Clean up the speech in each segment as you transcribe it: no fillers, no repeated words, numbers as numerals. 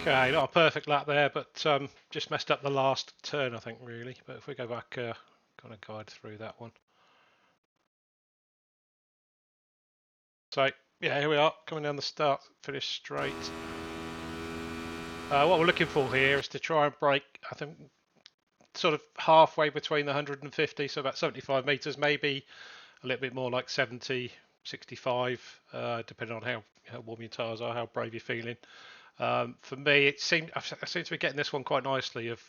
Okay, not a perfect lap there, but just messed up the last turn, I think, really. But if we go back, kind of guide through that one. So, yeah, here we are, coming down the start, finish straight. What we're looking for here is to try and break, I think, sort of halfway between the 150, so about 75 metres, maybe a little bit more like 70, 65, depending on how warm your tyres are, how brave you're feeling. For me, I seem to be getting this one quite nicely of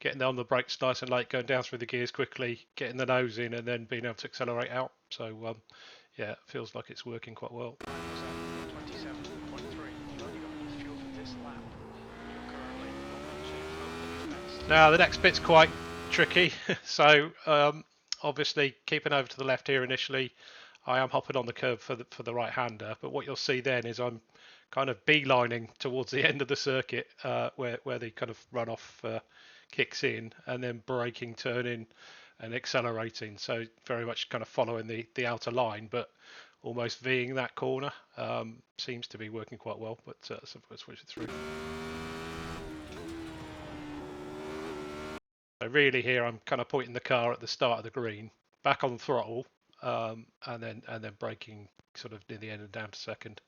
getting on the brakes nice and late, going down through the gears quickly, getting the nose in, and then being able to accelerate out. So yeah, it feels like it's working quite well. Now the next bit's quite tricky. So obviously keeping over to the left here initially, I am hopping on the curb for the right hander. But what you'll see then is I'm kind of beelining towards the end of the circuit where the kind of runoff kicks in, and then braking, turning, and accelerating. So very much kind of following the outer line, but almost Ving that corner. Seems to be working quite well. But so let's switch it through. So really here I'm kind of pointing the car at the start of the green, back on the throttle, and then braking sort of near the end and down to second.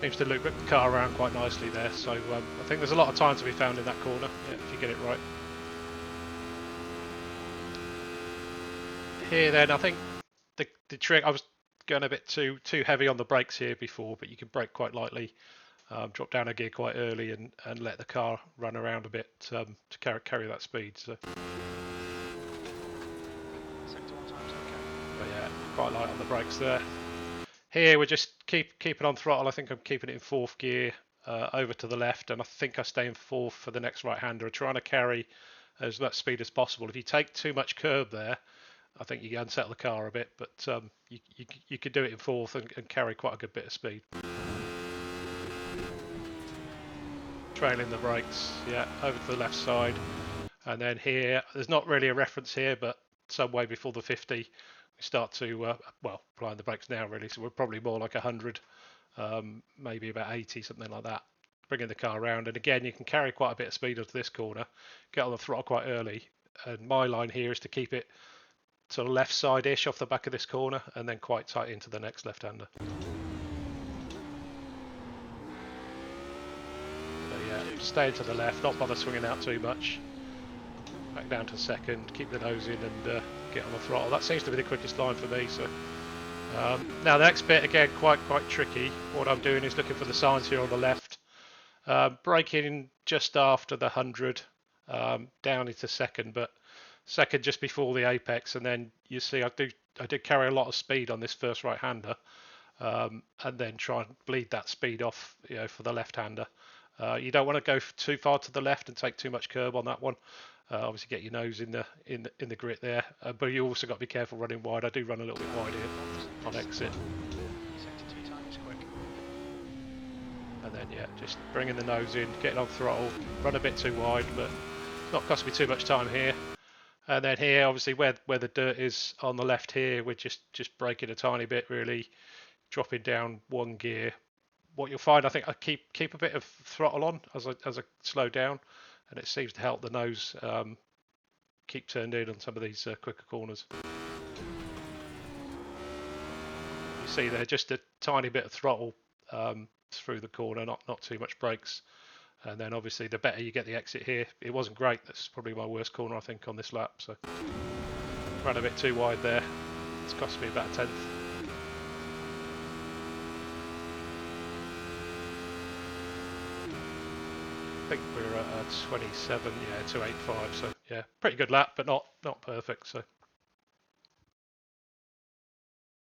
Seems to loop the car around quite nicely there, so I think there's a lot of time to be found in that corner, if you get it right. Here then, I think the trick, I was going a bit too heavy on the brakes here before, but you can brake quite lightly, drop down a gear quite early and let the car run around a bit to carry that speed. So. But yeah, quite light on the brakes there. Here we're just keeping on throttle. I think I'm keeping it in fourth gear over to the left, and I think I stay in fourth for the next right hander, trying to carry as much speed as possible. If you take too much curb there, I think you unsettle the car a bit, but you could do it in fourth and carry quite a good bit of speed. Trailing the brakes, yeah, over to the left side, and then here there's not really a reference here, but some way before the 50 we start to well, applying the brakes now really, so we're probably more like 100, maybe about 80, something like that, bringing the car around. And again, you can carry quite a bit of speed onto this corner, get on the throttle quite early, and my line here is to keep it sort of left side-ish off the back of this corner and then quite tight into the next left-hander. Yeah, stay to the left, not bother swinging out too much. Back down to second, keep the nose in and get on the throttle. That seems to be the quickest line for me. So now the next bit, again, quite tricky. What I'm doing is looking for the signs here on the left. Braking just after the 100, down into second, but second just before the apex. And then you see I did carry a lot of speed on this first right-hander, and then try and bleed that speed off, for the left-hander. You don't want to go too far to the left and take too much curb on that one. Obviously, get your nose in the grit there, but you also got to be careful running wide. I do run a little bit wide here on exit, and then yeah, just bringing the nose in, getting on throttle, run a bit too wide, but it's not costing me too much time here. And then here, obviously, where the dirt is on the left here, we're just braking a tiny bit, really, dropping down one gear. What you'll find, I think, I keep a bit of throttle on as I slow down, and it seems to help the nose keep turned in on some of these quicker corners. You see there, just a tiny bit of throttle through the corner, not too much brakes, And then obviously the better you get the exit here. It wasn't great. That's probably my worst corner, I think, on this lap. So ran a bit too wide there. It's cost me about a tenth. I think we're at 27, yeah, 285. So yeah, pretty good lap, but not perfect. So